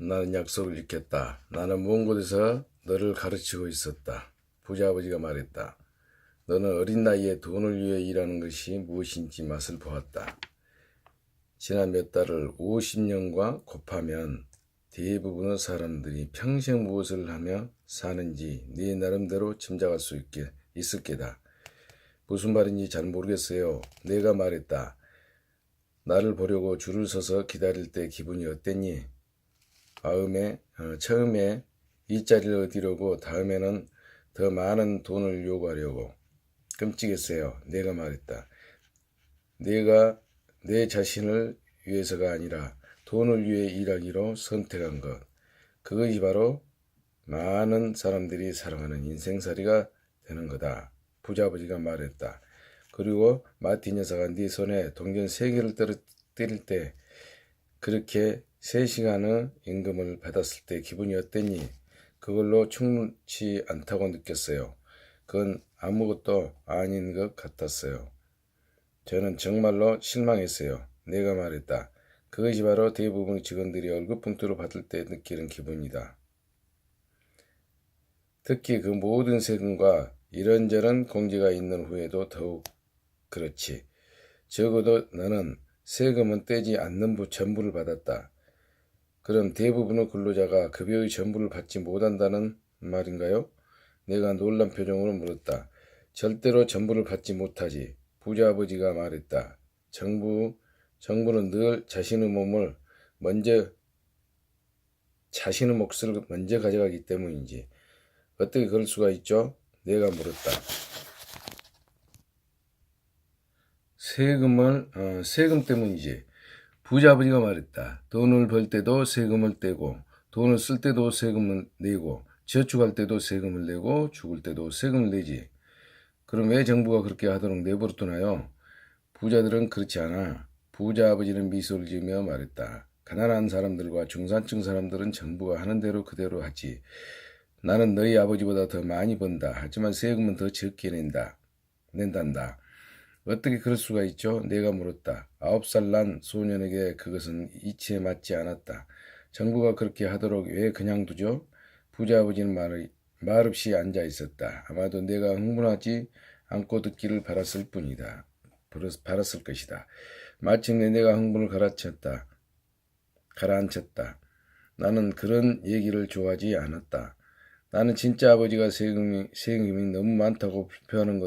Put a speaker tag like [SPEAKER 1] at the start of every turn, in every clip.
[SPEAKER 1] 나는 약속을 지켰다. 나는 먼 곳에서 너를 가르치고 있었다. 부자 아버지가 말했다. 너는 어린 나이에 돈을 위해 일하는 것이 무엇인지 맛을 보았다. 지난 몇 달을 50년과 곱하면 대부분의 사람들이 평생 무엇을 하며 사는지 네 나름대로 짐작할 수 있을 게다. 무슨 말인지 잘 모르겠어요. 내가 말했다. 나를 보려고 줄을 서서 기다릴 때 기분이 어땠니? 처음에 이 자리를 얻으려고, 다음에는 더 많은 돈을 요구하려고. 끔찍했어요. 내가 말했다. 내가 내 자신을 위해서가 아니라 돈을 위해 일하기로 선택한 것. 그것이 바로 많은 사람들이 살아가는 인생살이가 되는 거다. 부자아버지가 말했다. 그리고 마틴 여사가 네 손에 동전 3개를 때릴 때, 그렇게 3시간의 임금을 받았을 때 기분이 어땠니? 그걸로 충분치 않다고 느꼈어요. 그건 아무것도 아닌 것 같았어요. 저는 정말로 실망했어요. 내가 말했다. 그것이 바로 대부분의 직원들이 월급 봉투를 받을 때 느끼는 기분이다. 특히 그 모든 세금과 이런저런 공제가 있는 후에도 더욱 그렇지. 적어도 나는 세금은 떼지 않는 전부를 받았다. 그럼 대부분의 근로자가 급여의 전부를 받지 못한다는 말인가요? 내가 놀란 표정으로 물었다. 절대로 전부를 받지 못하지. 부자아버지가 말했다. 정부는 늘 자신의 몫을 먼저 가져가기 때문이지. 어떻게 그럴 수가 있죠? 내가 물었다. 세금 때문이지. 부자아버지가 말했다. 돈을 벌 때도 세금을 떼고, 돈을 쓸 때도 세금을 내고, 저축할 때도 세금을 내고, 죽을 때도 세금을 내지. 그럼 왜 정부가 그렇게 하도록 내버려두나요? 부자들은 그렇지 않아. 부자아버지는 미소를 지으며 말했다. 가난한 사람들과 중산층 사람들은 정부가 하는 대로 그대로 하지. 나는 너희 아버지보다 더 많이 번다. 하지만 세금은 더 적게 낸단다. 어떻게 그럴 수가 있죠? 내가 물었다. 9살 난 소년에게 그것은 이치에 맞지 않았다. 정부가 그렇게 하도록 왜 그냥 두죠? 부자아버지는 말없이 앉아 있었다. 아마도 내가 흥분하지 않고 듣기를 바랐을 것이다. 마침내 내가 흥분을 가라앉혔다. 나는 그런 얘기를 좋아하지 않았다. 나는 진짜 아버지가 세금이 너무 많다고 비표하는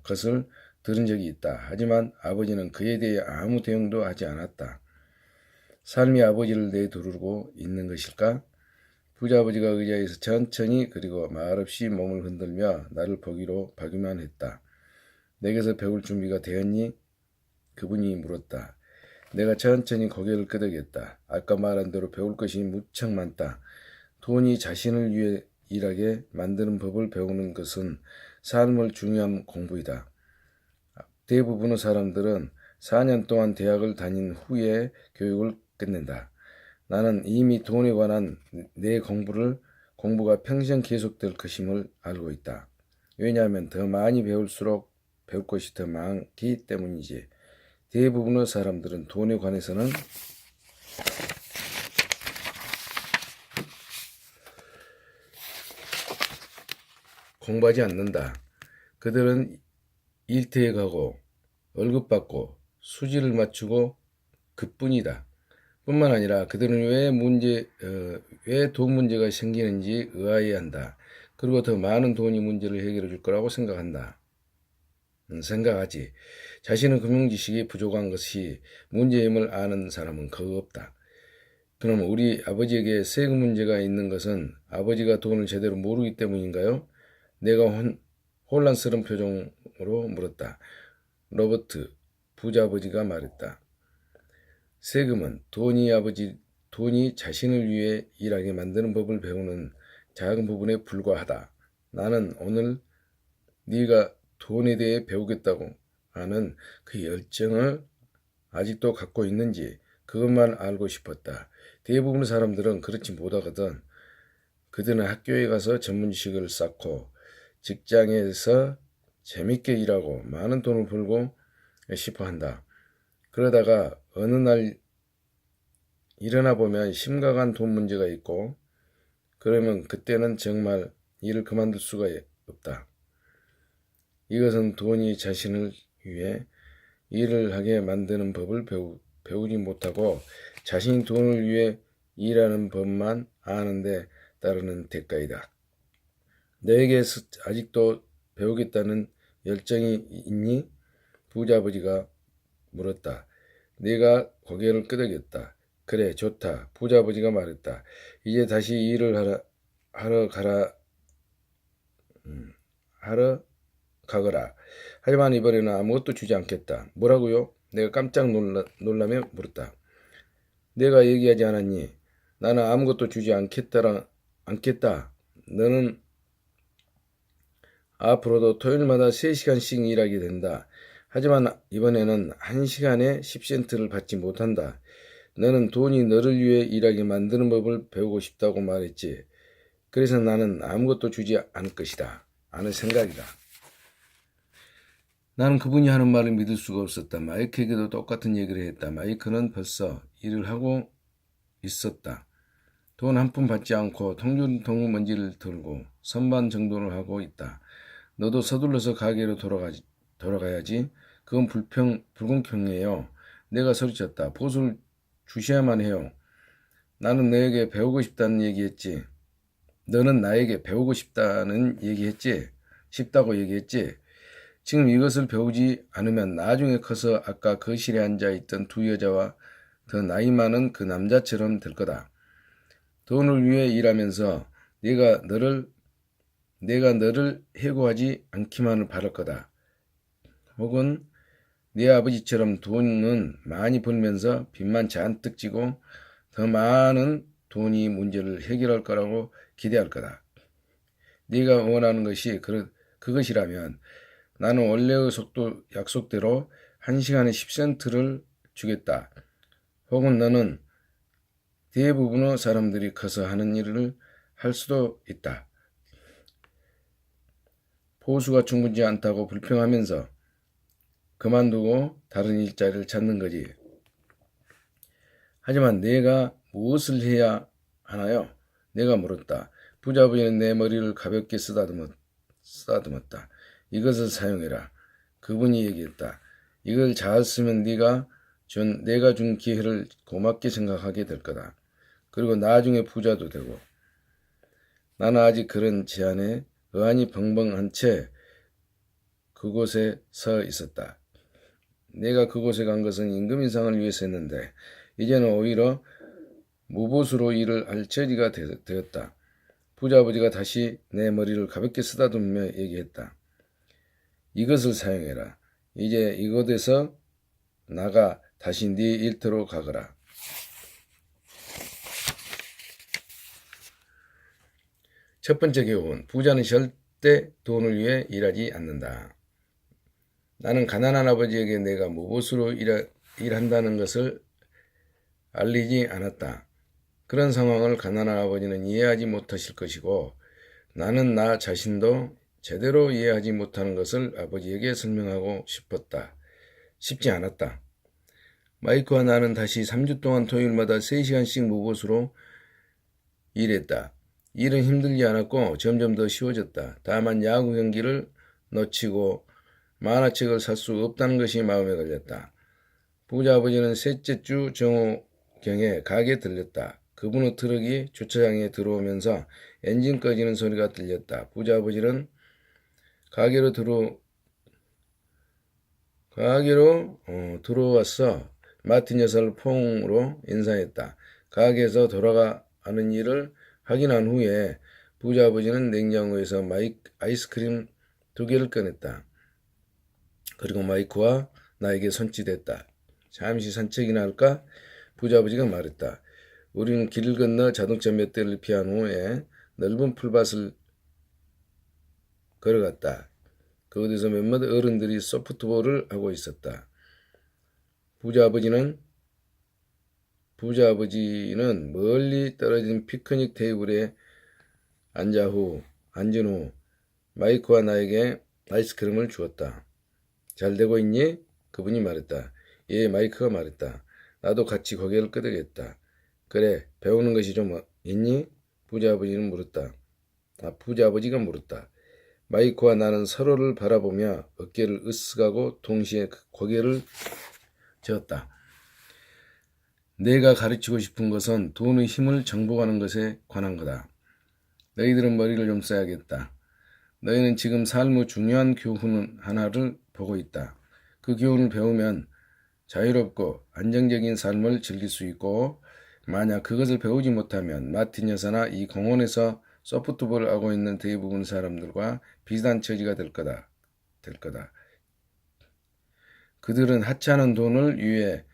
[SPEAKER 1] 것을 들은 적이 있다. 하지만 아버지는 그에 대해 아무 대응도 하지 않았다. 삶이 아버지를 내두르고 있는 것일까? 부자아버지가 의자에서 천천히 그리고 말없이 몸을 흔들며 나를 보기만 했다. 내게서 배울 준비가 되었니? 그분이 물었다. 내가 천천히 고개를 끄덕였다. 아까 말한 대로 배울 것이 무척 많다. 돈이 자신을 위해 일하게 만드는 법을 배우는 것은 삶을 중요한 공부이다. 대부분의 사람들은 4년 동안 대학을 다닌 후에 교육을 끝낸다. 나는 이미 돈에 관한 내 공부가 평생 계속될 것임을 알고 있다. 왜냐하면 더 많이 배울수록 배울 것이 더 많기 때문이지. 대부분의 사람들은 돈에 관해서는 공부하지 않는다. 그들은 일터에 가고 월급 받고 수지를 맞추고 그뿐이다. 뿐만 아니라 그들은 왜 돈 문제가 생기는지 의아해한다. 그리고 더 많은 돈이 문제를 해결해 줄 거라고 생각하지. 자신의 금융지식이 부족한 것이 문제임을 아는 사람은 거의 없다. 그럼 우리 아버지에게 세금 문제가 있는 것은 아버지가 돈을 제대로 모르기 때문인가요? 내가 혼란스러운 표정으로 물었다. 로버트, 부자아버지가 말했다. 세금은 돈이 자신을 위해 일하게 만드는 법을 배우는 작은 부분에 불과하다. 나는 오늘 네가 돈에 대해 배우겠다고 하는 그 열정을 아직도 갖고 있는지 그것만 알고 싶었다. 대부분의 사람들은 그렇지 못하거든. 그들은 학교에 가서 전문 지식을 쌓고 직장에서 재밌게 일하고 많은 돈을 벌고 싶어 한다. 그러다가 어느 날 일어나 보면 심각한 돈 문제가 있고 그러면 그때는 정말 일을 그만둘 수가 없다. 이것은 돈이 자신을 위해 일을 하게 만드는 법을 배우지 못하고 자신이 돈을 위해 일하는 법만 아는데 따르는 대가이다. 너에게 아직도 배우겠다는 열정이 있니? 부자 아버지가 물었다. 내가 고개를 끄덕였다. 그래, 좋다. 부자 아버지가 말했다. 이제 다시 일을 하러 가거라. 하지만 이번에는 아무것도 주지 않겠다. 뭐라고요? 내가 깜짝 놀라며 물었다. 내가 얘기하지 않았니? 나는 아무것도 주지 않겠다. 너는 앞으로도 토요일마다 3시간씩 일하게 된다. 하지만 이번에는 1시간에 10센트를 받지 못한다. 너는 돈이 너를 위해 일하게 만드는 법을 배우고 싶다고 말했지. 그래서 나는 아무것도 주지 않을 것이다. 않을 생각이다. 나는 그분이 하는 말을 믿을 수가 없었다. 마이크에게도 똑같은 얘기를 했다. 마이크는 벌써 일을 하고 있었다. 돈 한 푼 받지 않고 통금 먼지를 털고 선반 정돈을 하고 있다. 너도 서둘러서 가게로 돌아가야지. 그건 불공평해요. 내가 소리쳤다. 보수를 주셔야만 해요. 나는 너에게 배우고 싶다는 얘기했지. 너는 나에게 배우고 싶다고 얘기했지. 지금 이것을 배우지 않으면 나중에 커서 아까 거실에 앉아있던 두 여자와 더 나이 많은 그 남자처럼 될 거다. 돈을 위해 일하면서 내가 너를 해고하지 않기만을 바랄 거다. 혹은 네 아버지처럼 돈은 많이 벌면서 빚만 잔뜩 지고 더 많은 돈이 문제를 해결할 거라고 기대할 거다. 네가 원하는 것이 그것이라면 나는 원래의 약속대로 1시간에 10센트를 주겠다. 혹은 너는 대부분의 사람들이 커서 하는 일을 할 수도 있다. 보수가 충분치 않다고 불평하면서 그만두고 다른 일자리를 찾는 거지. 하지만 내가 무엇을 해야 하나요? 내가 물었다. 부자 아버지는 내 머리를 가볍게 쓰다듬었다. 이것을 사용해라. 그분이 얘기했다. 이걸 잘 쓰면 내가 준 기회를 고맙게 생각하게 될 거다. 그리고 나중에 부자도 되고. 나는 아직 그런 제안에 의안이 벙벙한 채 그곳에 서 있었다. 내가 그곳에 간 것은 임금 인상을 위해서였는데 이제는 오히려 무보수로 일을 할 처지가 되었다. 부자 아버지가 다시 내 머리를 가볍게 쓰다듬으며 얘기했다. 이것을 사용해라. 이제 이곳에서 나가 다시 네 일터로 가거라. 첫 번째 교훈. 부자는 절대 돈을 위해 일하지 않는다. 나는 가난한 아버지에게 내가 무보수로 일한다는 것을 알리지 않았다. 그런 상황을 가난한 아버지는 이해하지 못하실 것이고 나는 나 자신도 제대로 이해하지 못하는 것을 아버지에게 설명하고 싶지 않았다. 마이크와 나는 다시 3주 동안 토요일마다 3시간씩 무보수로 일했다. 일은 힘들지 않았고 점점 더 쉬워졌다. 다만 야구 경기를 놓치고 만화책을 살 수 없다는 것이 마음에 걸렸다. 부자 아버지는 셋째 주 정오경에 가게에 들렸다. 그분의 트럭이 주차장에 들어오면서 엔진 꺼지는 소리가 들렸다. 부자 아버지는 가게로 들어와서 마틴 여사를 포옹으로 인사했다. 가게에서 돌아가는 일을 확인한 후에 부자 아버지는 냉장고에서 아이스크림 2개를 꺼냈다. 그리고 마이크와 나에게 손짓했다. 잠시 산책이나 할까? 부자 아버지가 말했다. 우리는 길을 건너 자동차 몇 대를 피한 후에 넓은 풀밭을 걸어갔다. 그곳에서 몇몇 어른들이 소프트볼을 하고 있었다. 부자 아버지는 멀리 떨어진 피크닉 테이블에 앉은 후 마이크와 나에게 아이스크림을 주었다. 잘 되고 있니? 그분이 말했다. 예, 마이크가 말했다. 나도 같이 고개를 끄덕였다. 그래, 배우는 것이 좀 있니? 부자아버지가 물었다. 마이코와 나는 서로를 바라보며 어깨를 으쓱하고 동시에 고개를 저었다. 내가 가르치고 싶은 것은 돈의 힘을 정복하는 것에 관한 거다. 너희들은 머리를 좀 써야겠다. 너희는 지금 삶의 중요한 교훈 하나를 보고 있다. 그 교훈을 배우면 자유롭고 안정적인 삶을 즐길 수 있고, 만약 그것을 배우지 못하면 마틴 여사나 이 공원에서 소프트볼을 하고 있는 대부분 사람들과 비슷한 처지가 될 거다. 그들은 하찮은 돈을 위해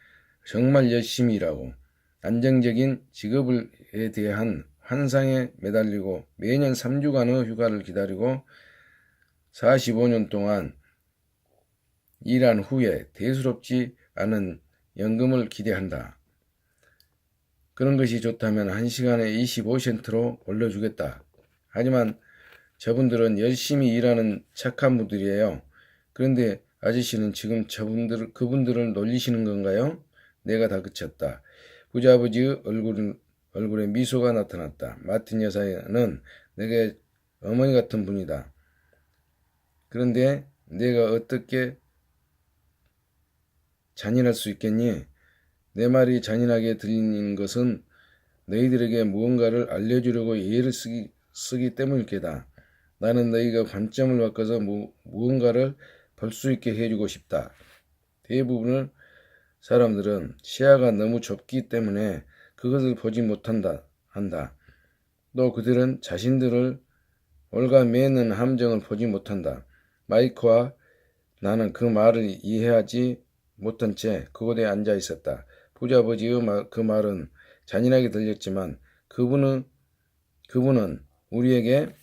[SPEAKER 1] 정말 열심히 일하고 안정적인 직업에 대한 환상에 매달리고 매년 3주간의 휴가를 기다리고 45년 동안 일한 후에 대수롭지 않은 연금을 기대한다. 그런 것이 좋다면 1시간에 25센트로 올려주겠다. 하지만 저분들은 열심히 일하는 착한 분들이에요. 그런데 아저씨는 지금 그분들을 놀리시는 건가요? 내가 다그쳤다. 부자아버지의 얼굴에 미소가 나타났다. 마틴 여사는 내게 어머니 같은 분이다. 그런데 내가 어떻게 잔인할 수 있겠니? 내 말이 잔인하게 들리는 것은 너희들에게 무언가를 알려주려고 예를 쓰기 때문일 게다. 나는 너희가 관점을 바꿔서 무언가를 볼 수 있게 해주고 싶다. 대부분의 사람들은 시야가 너무 좁기 때문에 그것을 보지 못한다. 또 그들은 자신들을 올가매는 함정을 보지 못한다. 마이크와 나는 그 말을 이해하지 못한 채 그곳에 앉아 있었다. 부자아버지의 그 말은 잔인하게 들렸지만 그분은 우리에게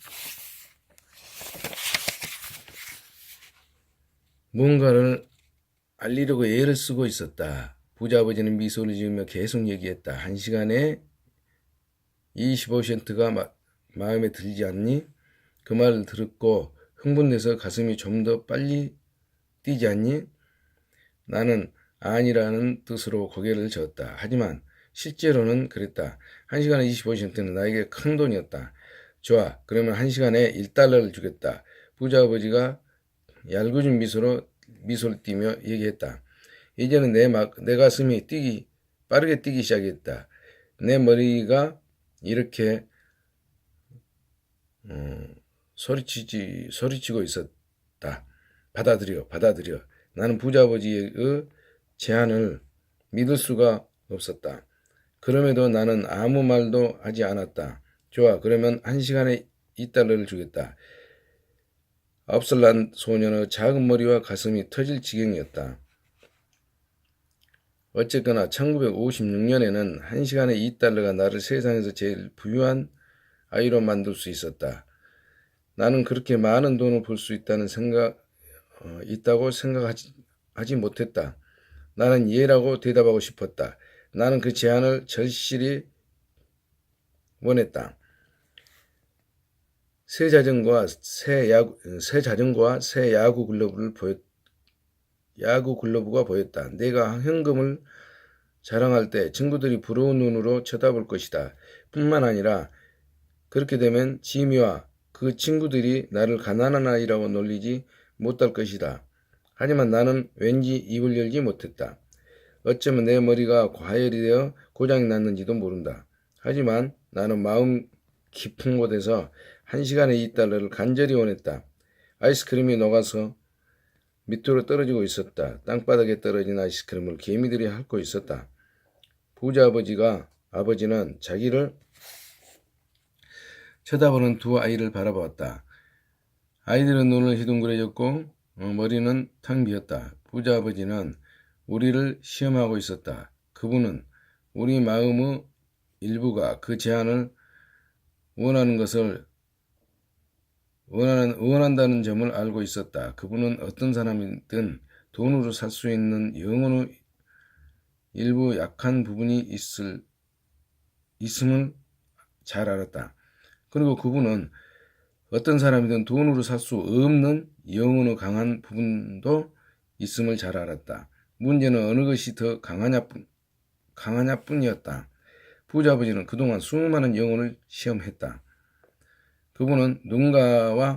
[SPEAKER 1] 뭔가를 알리려고 애를 쓰고 있었다. 부자아버지는 미소를 지으며 계속 얘기했다. 1시간에 25센트가 마음에 들지 않니? 그 말을 듣고 흥분돼서 가슴이 좀 더 빨리 뛰지 않니? 나는 아니라는 뜻으로 고개를 저었다. 하지만 실제로는 그랬다. 1시간에 25센트는 나에게 큰 돈이었다. 좋아, 그러면 1시간에 1달러를 주겠다. 부자아버지가 얄궂은 미소를 띠며 얘기했다. 이제는 내 가슴이 빠르게 뛰기 시작했다. 내 머리가 이렇게 소리치고 있었다. 받아들여. 나는 부자아버지의 제안을 믿을 수가 없었다. 그럼에도 나는 아무 말도 하지 않았다. 좋아, 그러면 1시간에 2달러를 주겠다. 앞설난 소년의 작은 머리와 가슴이 터질 지경이었다. 어쨌거나 1956년에는 1시간에 2달러가 나를 세상에서 제일 부유한 아이로 만들 수 있었다. 나는 그렇게 많은 돈을 벌 수 있다고 생각하지 못했다. 나는 예라고 대답하고 싶었다. 나는 그 제안을 절실히 원했다. 새 자전거와 새 야구 글러브가 보였다. 내가 현금을 자랑할 때 친구들이 부러운 눈으로 쳐다볼 것이다. 뿐만 아니라 그렇게 되면 지미와 그 친구들이 나를 가난한 아이라고 놀리지 못할 것이다. 하지만 나는 왠지 입을 열지 못했다. 어쩌면 내 머리가 과열이 되어 고장이 났는지도 모른다. 하지만 나는 마음 깊은 곳에서 1시간에 2달러를 간절히 원했다. 아이스크림이 녹아서 밑으로 떨어지고 있었다. 땅바닥에 떨어진 아이스크림을 개미들이 핥고 있었다. 아버지는 자기를 쳐다보는 두 아이를 바라보았다. 아이들은 눈을 휘둥그레졌고 머리는 텅 비었다. 부자아버지는 우리를 시험하고 있었다. 그분은 우리 마음의 일부가 그 제안을 원한다는 점을 알고 있었다. 그분은 어떤 사람이든 돈으로 살 수 있는 영혼의 일부 약한 부분이 있음을 잘 알았다. 그리고 그분은 어떤 사람이든 돈으로 살 수 없는 영혼의 강한 부분도 있음을 잘 알았다. 문제는 어느 것이 더 강하냐뿐이었다. 부자 아버지는 그동안 수많은 영혼을 시험했다. 그분은 누군가와